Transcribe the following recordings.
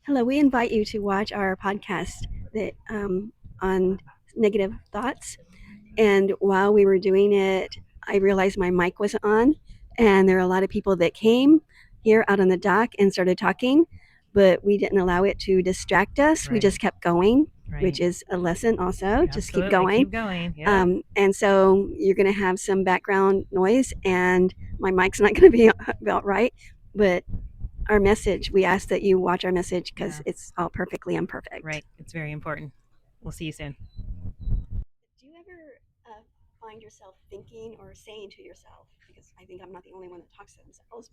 Hello, we invite you to watch our podcast that on negative thoughts. And while we were doing it, I realized my mic wasn't on, and there are a lot of people that came here out on the dock and started talking, but we didn't allow it to distract us. We Right. just kept going, which Right. is a lesson also. Just keep Absolutely. going. Keep going. Yeah. And so you're going to have some background noise, and my mic's not going to be about right, but our message. We ask that you watch our message because Yeah. it's all perfectly imperfect. Right. It's very important. We'll see you soon. Do you ever find yourself thinking or saying to yourself, because I think I'm not the only one that talks to themselves,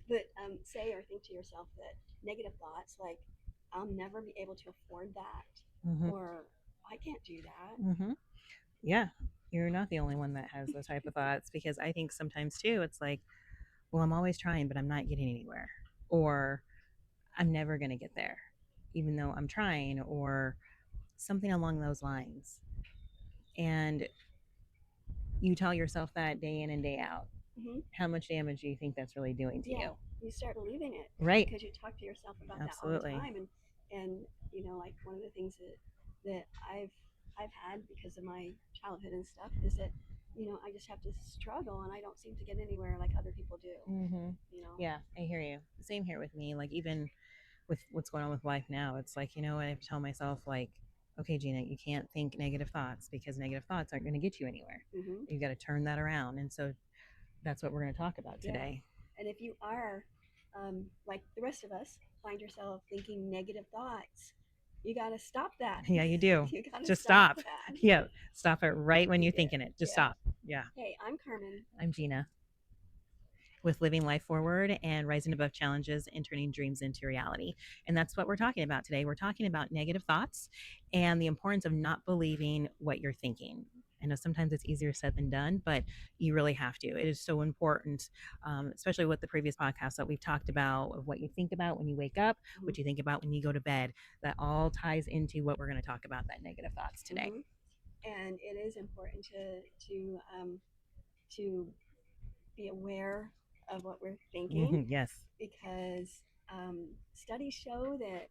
but, say or think to yourself that negative thoughts like, I'll never be able to afford that, hmm or I can't do that. hmm Yeah. You're not the only one that has those type of thoughts because I think sometimes too, it's like, well, I'm always trying, but I'm not getting anywhere. Or I'm never going to get there, even though I'm trying, or something along those lines. And you tell yourself that day in and day out. Hmm. How much damage do you think that's really doing to Yeah, you? you start believing it Right. because you talk to yourself about that all the Absolutely. time, and like one of the things that I've had because of my childhood and stuff is that I just have to struggle and I don't seem to get anywhere like other people do. hmm You know. Yeah, I hear you. Same here with me. Like even with what's going on with life now, it's like I have to tell myself like, okay, Gina, you can't think negative thoughts because negative thoughts aren't going to get you anywhere. Hmm. You got to turn that around, and so that's what we're going to talk about Yeah. today. And if you are like the rest of us, find yourself thinking negative thoughts, you got to stop that. Yeah, you do. You got to Just stop stop. that. Yeah, stop it right when you're Yeah. thinking it. Just Yeah. stop. Yeah. Hey, I'm Carmen. I'm Gina with Living Life Forward and Rising Above Challenges and Turning Dreams into Reality. And that's what we're talking about today. We're talking about negative thoughts and the importance of not believing what you're thinking. I know sometimes it's easier said than done, but you really have to. It is so important, especially with the previous podcast that we've talked about of what you think about when you wake up, Mm-hmm. what you think about when you go to bed. That all ties into what we're going to talk about, that negative thoughts today. Mm-hmm. And it is important to be aware of what we're thinking Yes. because studies show that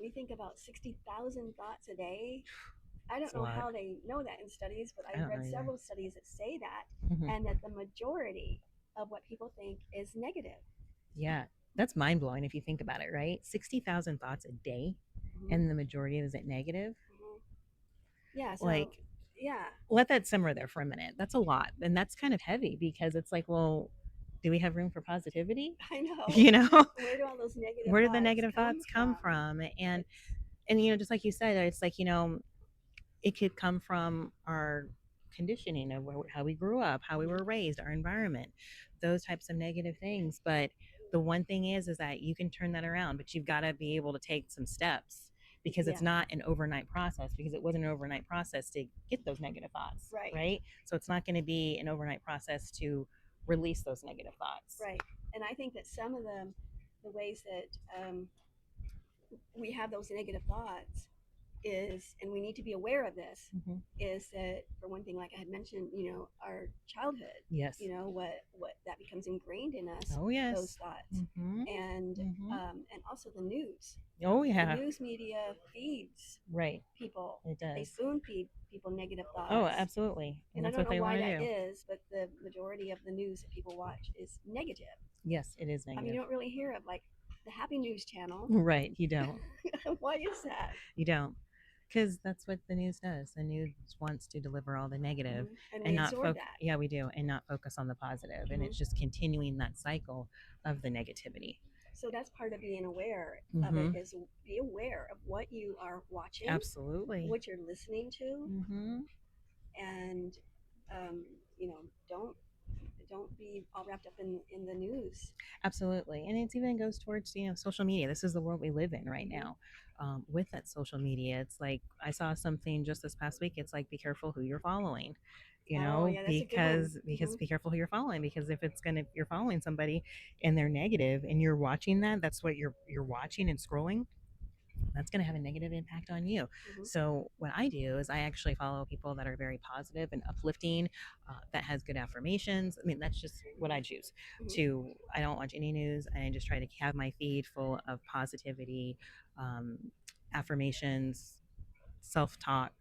we think about 60,000 thoughts a day. I It's don't a know lot. how they know that in studies, but I I've don't know read either. several studies that say that, hmm and that the majority of what people think is negative. Yeah, that's mind blowing if you think about it, right? 60,000 thoughts a day, Mm-hmm. and the majority of it negative. Mm-hmm. Yeah, so, Like, yeah, let that simmer there for a minute. That's a lot. And that's kind of heavy because it's like, well, do we have room for positivity? I know. You know, Where do all those negative where do the thoughts negative come thoughts come from? from? And, It's, just like you said, it's like, it could come from our conditioning of how we grew up, how we mm-hmm. were raised, our environment, those types of negative things. But the one thing is that you can turn that around, but you've got to be able to take some steps because Yeah, it's not an overnight process because it wasn't an overnight process to get those negative thoughts, right, right? So it's not going to be an overnight process to release those negative thoughts. right. And I think that some of the ways that we have those negative thoughts is, and we need to be aware of this, Mm-hmm. is that for one thing, like I had mentioned, our childhood, Yes. what that becomes ingrained in us, Oh, those yes. thoughts, Mm-hmm. and Mm-hmm. also the news. Oh, The yeah. news media feeds Right. people. It They does. spoon feed people negative Oh, thoughts. absolutely. And And I that's don't what know they why want that to do. is, but the majority of the news that people watch is negative. Yes, it is I mean, negative. you don't really hear of like the Happy News channel. Right, you don't. Why is that? You don't. Because that's what the news does. The news wants to deliver all the negative Mm-hmm. And and we not absorb focus. that. Yeah, we do. And not focus on the positive. And Mm-hmm. it's just continuing that cycle of the negativity. So that's part of being aware of it, Mm-hmm. is be aware of what you are watching, Absolutely. what you're listening to, Mm-hmm. and um, don't be all wrapped up in the news. Absolutely. And it even goes towards, social media. This is the world we live in right Mm-hmm. now. With that social media, it's like I saw something just this past week. It's like, be careful who you're following, Oh yeah, that's a good one. because Mm-hmm. be careful who you're following, because if you're following somebody and they're negative and you're watching that, that's what you're watching and scrolling. that's going to have a negative impact on you. So what I do is I actually follow people that are very positive and uplifting, that has good affirmations. I mean, that's just what I choose to. I don't watch any news. I just try to have my feed full of positivity, um, affirmations, self-talk,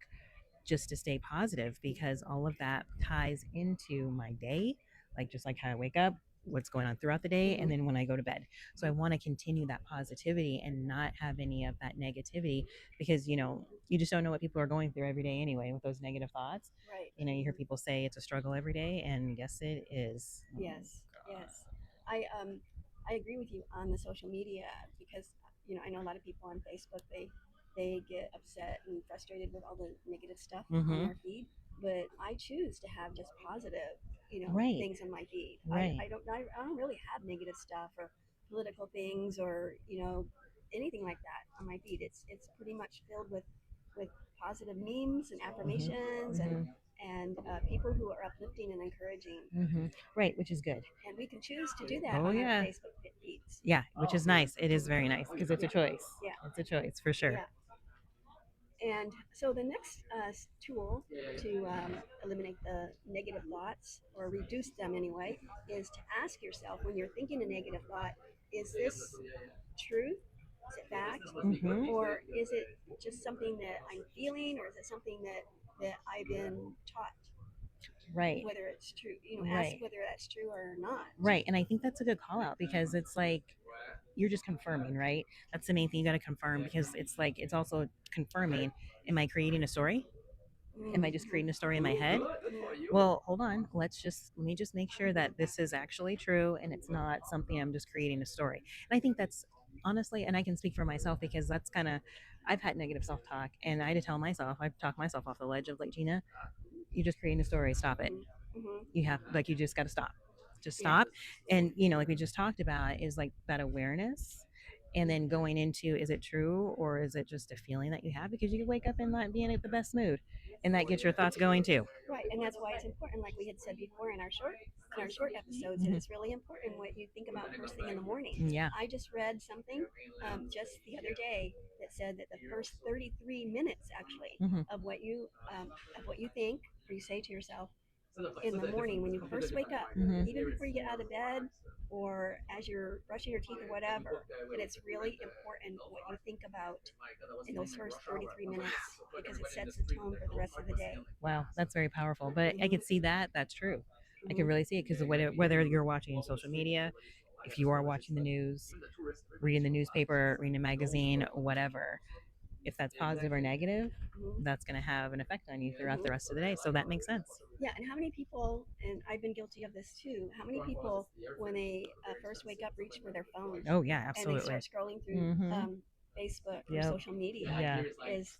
just to stay positive, because all of that ties into my day, like just like how I wake up, what's going on throughout the day, and then when I go to bed. So I want to continue that positivity and not have any of that negativity, because you just don't know what people are going through every day anyway with those negative thoughts. Right. You hear people say it's a struggle every day, and yes, it is. Yes, yes. I agree with you on the social media because I know a lot of people on Facebook they get upset and frustrated with all the negative stuff on Mm-hmm. their feed, but I choose to have just positive Right. things on my feed. Right. I don't really have negative stuff or political things or anything like that on my feed. It's pretty much filled with positive memes and affirmations Mm-hmm. and people who are uplifting and encouraging. Mm-hmm. Right, which is good. And we can choose to do that Oh on our yeah. Facebook feeds. Yeah, which is nice. It is very nice because it's a Yeah, choice. yeah, It's a choice for sure. yeah. And so the next tool to eliminate the negative thoughts or reduce them anyway is to ask yourself when you're thinking a negative thought, is this truth? Is it fact? Mm-hmm. Or is it just something that I'm feeling, or is it something that I've been taught? Right. Whether it's true, ask Right. whether that's true or not. Right. And I think that's a good call out, because it's like you're just confirming, right? That's the main thing you got to confirm, because it's like it's also confirming, am I creating a story? Am I just creating a story in my head? Well, hold on. Let me just make sure that this is actually true and it's not something I'm just creating a story. And I think that's honestly, and I can speak for myself, because that's kind of, I've had negative self talk, and I had to tell myself, I've talked myself off the ledge of like, Gina, you're just creating a story. Stop it. You have, like, you just got to stop. Just stop. And like we just talked about, is like that awareness, and then going into, is it true or is it just a feeling that you have, because you could wake up and not be in the best mood, and that gets your thoughts going too. Right, and that's why it's important, like we had said before in our short episodes, that it's really important what you think about first thing in the morning. Yeah. I just read something just the other day that said that the first 33 minutes actually of what you think or you say to yourself in the morning when you first wake up, even before you get out of bed or as you're brushing your teeth or whatever, that it's really important what you think about in those first 33 minutes because it sets the tone for the rest of the day. Wow, that's very powerful. But I can see that. That's true. I can Mhm. really see it, because whether you're watching social media, if you are watching the news, reading the newspaper, reading a magazine, whatever, if that's positive or negative, that's going to have an effect on you throughout the rest of the day. So that makes sense. Yeah, and how many people, and I've been guilty of this too, how many people, when they first wake up, reach for their phone Oh yeah, and they absolutely. start scrolling through Facebook or Yep. social media? Yeah. Is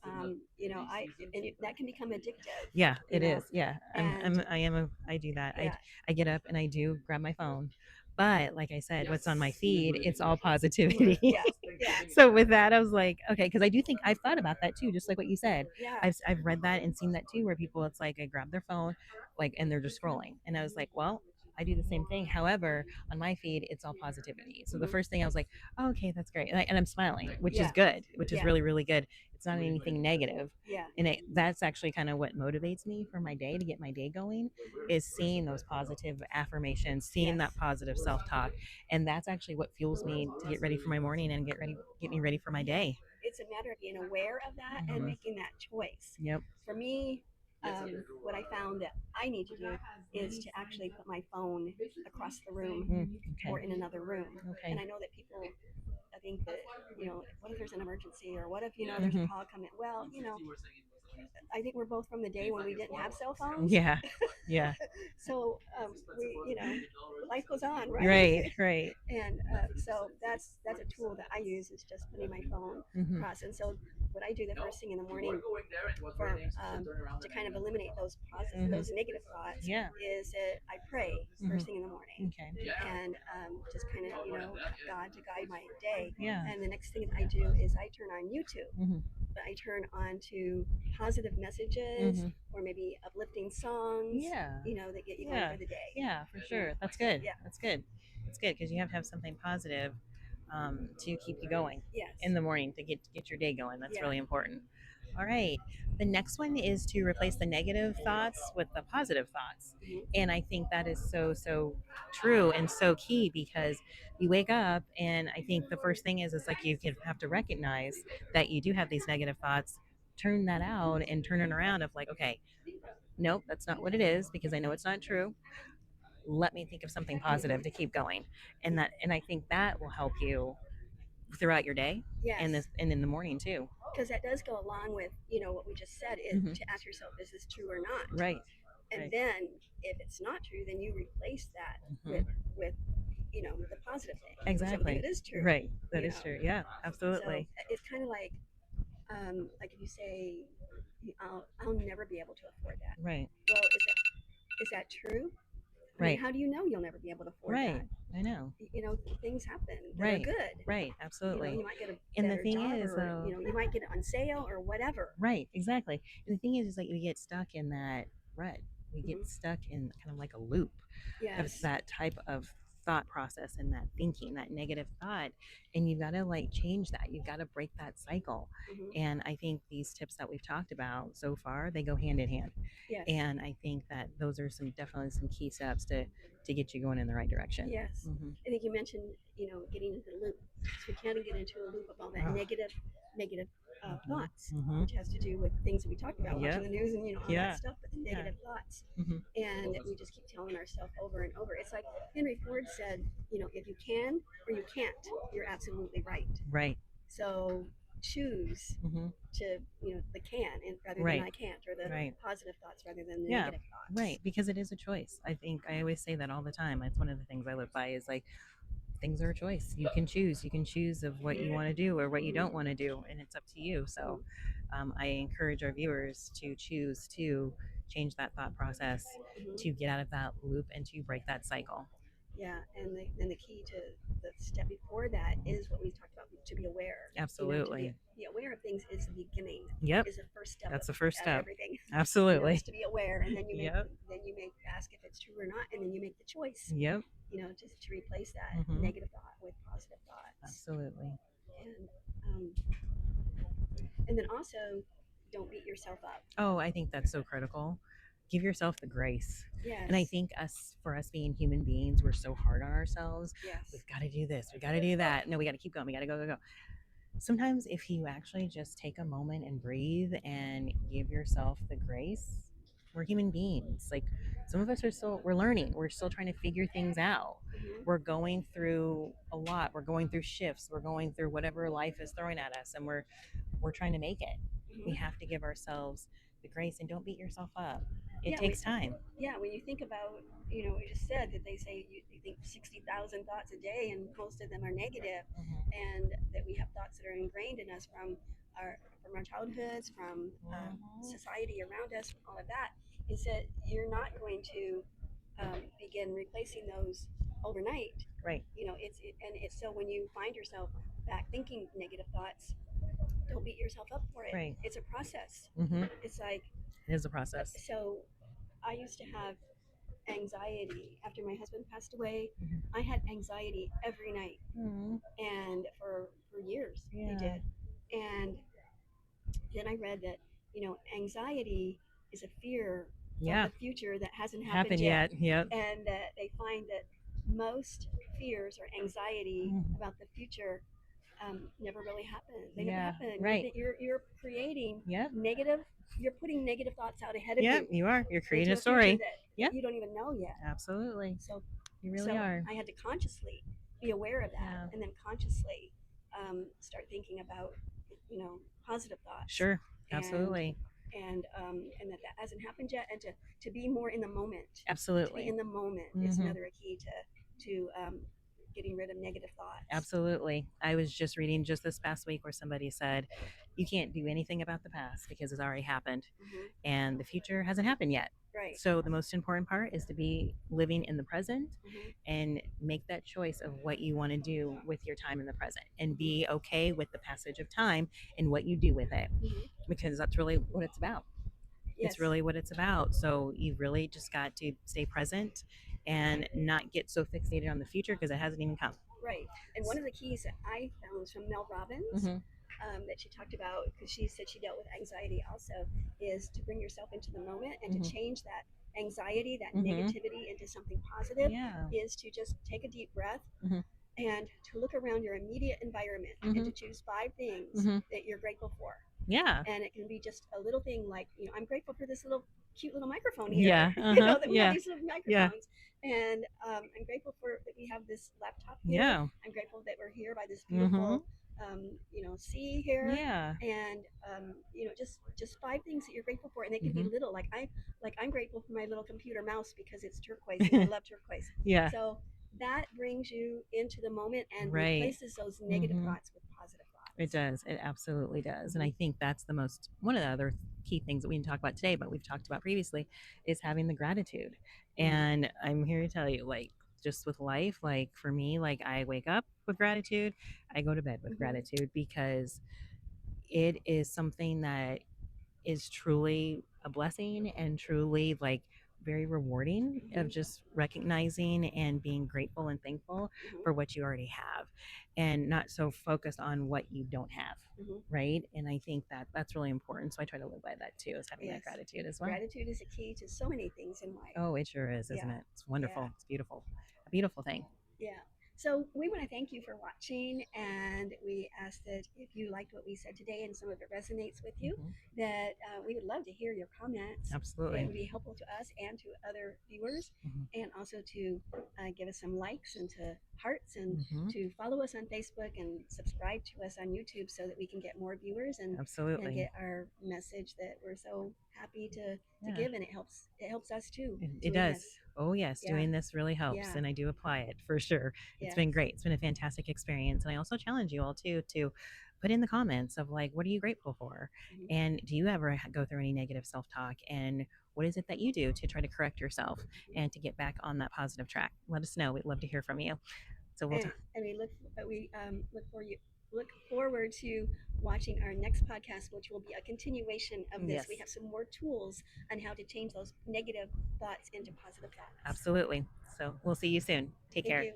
that can become addictive. Yeah, it is. Yeah. And I do that. yeah, I get up and I do grab my phone. But like I said, what's on my feed, it's all positivity. yeah, yeah, So with that, I was like, okay, because I do think I've thought about that too, just like what you said. yeah. I've read that and seen that too, where people, it's like, I grab their phone, like, and they're just scrolling, and I was like, well, I do the same thing. However, on my feed, it's all positivity. So the first thing I was like, oh, okay, that's great, and I'm smiling, which is good, which is really, really good. It's not anything negative, Yeah. and that's actually kind of what motivates me for my day, to get my day going, is seeing those positive affirmations, seeing that positive self-talk, and that's actually what fuels me to get ready for my morning and get me ready for my day. It's a matter of being aware of that and making that choice. Yep. For me, what I found that I need to do is to actually put my phone across the room or Okay. in another room. Okay. And I know that people I think that, what if there's an emergency or what if, there's a call coming? Well, I think we're both from the day when we didn't have cell phones. Yeah. Yeah. So life goes on, right? Right. Right. And so that's a tool that I use is just putting my phone across. And so what I do the first thing in the morning for to kind of eliminate those those negative thoughts Yeah. is that I pray first thing in the morning Okay. and just kind of God to guide my day. Yeah. And the next thing I do is I turn on YouTube. I turn on to positive messages or maybe uplifting songs. Yeah. That get you going for the day. Yeah, for sure. That's good. Yeah. That's good. That's good, because you have to have something positive, to keep you going. Yes. in the morning to get your day going. That's Yeah. really important. All right. The next one is to replace the negative thoughts with the positive thoughts. Mhm. And I think that is so true and so key because you wake up and I think the first thing is like you have to recognize that you do have these negative thoughts, turn that out and turn it around of like, okay, nope, that's not what it is because I know it's not true. Let me think of something positive to keep going. And I think that will help you throughout your day and Yes. this and in the morning too. Because that does go along with what we just said is Mhm. to ask yourself, is this true or not? Right. And Right. then if it's not true, then you replace that Mhm. with the positive thing, something Exactly. that is true. Right. That you is know. true. Yeah, So absolutely. it's kind of like if you say, I'll never be able to afford that. Right. Well, is that true? I mean, Right. how do you know you'll never be able to afford Right. that? I know. Things happen that are Right. good. Right. Absolutely. You might get a And the better thing job, is, or though, you might get it on sale or whatever. right, exactly. And the thing is like we get stuck in that rut. We get Mhm. stuck in kind of like a loop of Yes. that type of thought process and that thinking, that negative thought. And you've got to like change that. You've got to break that cycle. Mhm. And I think these tips that we've talked about so far, they go hand in hand. Yes. And I think that those are definitely some key steps to get you going in the right direction. Yes. Mm-hmm. I think you mentioned, getting into the loop. So we can't get into a loop of all that Oh. negative Mm-hmm. thoughts, Mm-hmm. which has to do with things that we talked about, Yep. watching the news and all Yeah. that stuff, but the Yeah. negative thoughts. Mm-hmm. And we just keep telling ourselves over and over. It's like Henry Ford said, if you can or you can't, you're absolutely right. Right. So choose Mm-hmm. to, the can and rather than Right. I can't, or the Right. positive thoughts rather than the Yeah. negative thoughts. Right. Because it is a choice. I think I always say that all the time. It's one of the things I live by is like things are a choice. You can choose. You can choose of what you want to do or what you don't want to do, and it's up to you. So I encourage our viewers to choose to change that thought process, Mhm. to get out of that loop, and to break that cycle. Yeah, and the key to the step before that is what we talked about, to be aware. Absolutely. To be aware of things is the beginning. Yep. Is the first step. That's the first of step. everything. Absolutely. Is to be aware, and then you Yep. ask if it's true or not, and then you make the choice. Yep. To replace that Mhm. negative thought with positive thoughts. Absolutely. And then also, don't beat yourself up. Oh, I think that's so critical. Give yourself the grace. Yes. And I think for us being human beings, we're so hard on ourselves. Yes. We've got to do this. We got to do that. No, we got to keep going. We got to go. Sometimes if you actually just take a moment and breathe and give yourself the grace, we're human beings. Like some of us we're learning. We're still trying to figure things out. Mhm. We're going through a lot. We're going through shifts. We're going through whatever life is throwing at us, and we're trying to make it. Mhm. We have to give ourselves the grace and don't beat yourself up. It Yeah, takes time. Yeah, when you think about, we just said that they say you think 60,000 thoughts a day, and most of them are negative, and that we have thoughts that are ingrained in us from our childhoods, from society around us, from all of that. Is that you're not going to begin replacing those overnight. Right. It's so when you find yourself back thinking negative thoughts, don't beat yourself up for it. Right. It's a process. Mm-hmm. It's like It is a process. So I used to have anxiety after my husband passed away. Mhm. I had anxiety every night, Mm-hmm. and for years I Yeah. did. And then I read that anxiety is a fear Yeah. of the future that hasn't Happened happened yet. yet. Yep. And they find that most fears or anxiety Mhm. about the future never really happen. They never Yeah. happen. Right. You're creating Yep. negative. You're putting negative thoughts out ahead of Yep. you You are. You're creating into a future story. that Yep. you don't even know yet. Absolutely. So You really are. I had to consciously be aware of that, Yeah. and then consciously start thinking about positive thoughts. Sure. Absolutely. And that hasn't happened yet, and to be more in the moment. To be Absolutely. in the moment is another key to getting rid of negative thoughts. Absolutely. I was just reading just this past week where somebody said, you can't do anything about the past because it's already happened and the future hasn't happened yet. Right. So the most important part is to be living in the present and make that choice of what you want to do with your time in the present and be okay with the passage of time and what you do with it because that's really what it's about. Yes. It's really what it's about. So you really just got to stay present and not get so fixated on the future because it hasn't even come. Right. And one of the keys that I found was from Mel Robbins, Mm-hmm. that she talked about, because she said she dealt with anxiety also, is to bring yourself into the moment and to Mm-hmm. change that anxiety, that Mm-hmm. negativity into something positive, Yeah. is to just take a deep breath Mm-hmm. and to look around your immediate environment and Mm-hmm. to choose five things Mm-hmm. that you're grateful for. Yeah. And it can be just a little thing like, I'm grateful for this little cute little microphone here, Yeah. Uh-huh. that we have Yeah. these little Yeah. microphones. And I'm grateful for that we have this laptop here. Yeah. I'm grateful that we're here by this Mm-hmm. beautiful, sea here. Yeah. And just five things that you're grateful for, and they can be Mm-hmm. little. I'm grateful for my little computer mouse because it's turquoise, and I love turquoise. Yeah. So that brings you into the moment and Right. replaces those negative Mm-hmm. thoughts with positive It thoughts. does. It absolutely does. And Mm-hmm. I think that's the most one of the other key things that we didn't talk about today, but we've talked about previously, is having the gratitude. Mm-hmm. And I'm here to tell you, like, just with life, like for me, like I wake up with gratitude, I go to bed with Mm-hmm. gratitude because it is something that is truly a blessing and truly like very rewarding of Mm-hmm. just recognizing and being grateful and thankful Mm-hmm. for what you already have and not so focused on what you don't have, Mm-hmm. right? And I think that that's really important, so I try to live by that too, is having that Yes. gratitude as well. Gratitude is a key to so many things in life. Oh, it sure is, isn't Yeah. it? It's Yeah. wonderful, it's beautiful, a beautiful thing. Yeah. So we want to thank you for watching, and we ask that if you liked what we said today and some of it resonates with you, Hmm. that we would love to hear your comments. It Absolutely. would be helpful to us and to other viewers, Hmm. and also to give us some likes and to hearts, and Hmm. to follow us on Facebook and subscribe to us on YouTube so that we can get more viewers and Absolutely. get our message that we're so happy to Yeah. give, and it helps us too It doing does. this. Oh, yes. Yeah. Doing this really helps. Yeah. And I do apply it for sure. It's Yes. been great. It's been a fantastic experience. And I also challenge you all too to put in the comments of like, what are you grateful for? Mhm. And do you ever go through any negative self talk? And what is it that you do to try to correct yourself and to get back on that positive track? Let us know. We'd love to hear from you. So we'll talk. And we look forward to watching our next podcast, which will be a continuation of this. Yes, We have some more tools on how to change those negative thoughts into positive thoughts. absolutely. So we'll see you soon. Take Thank care. you.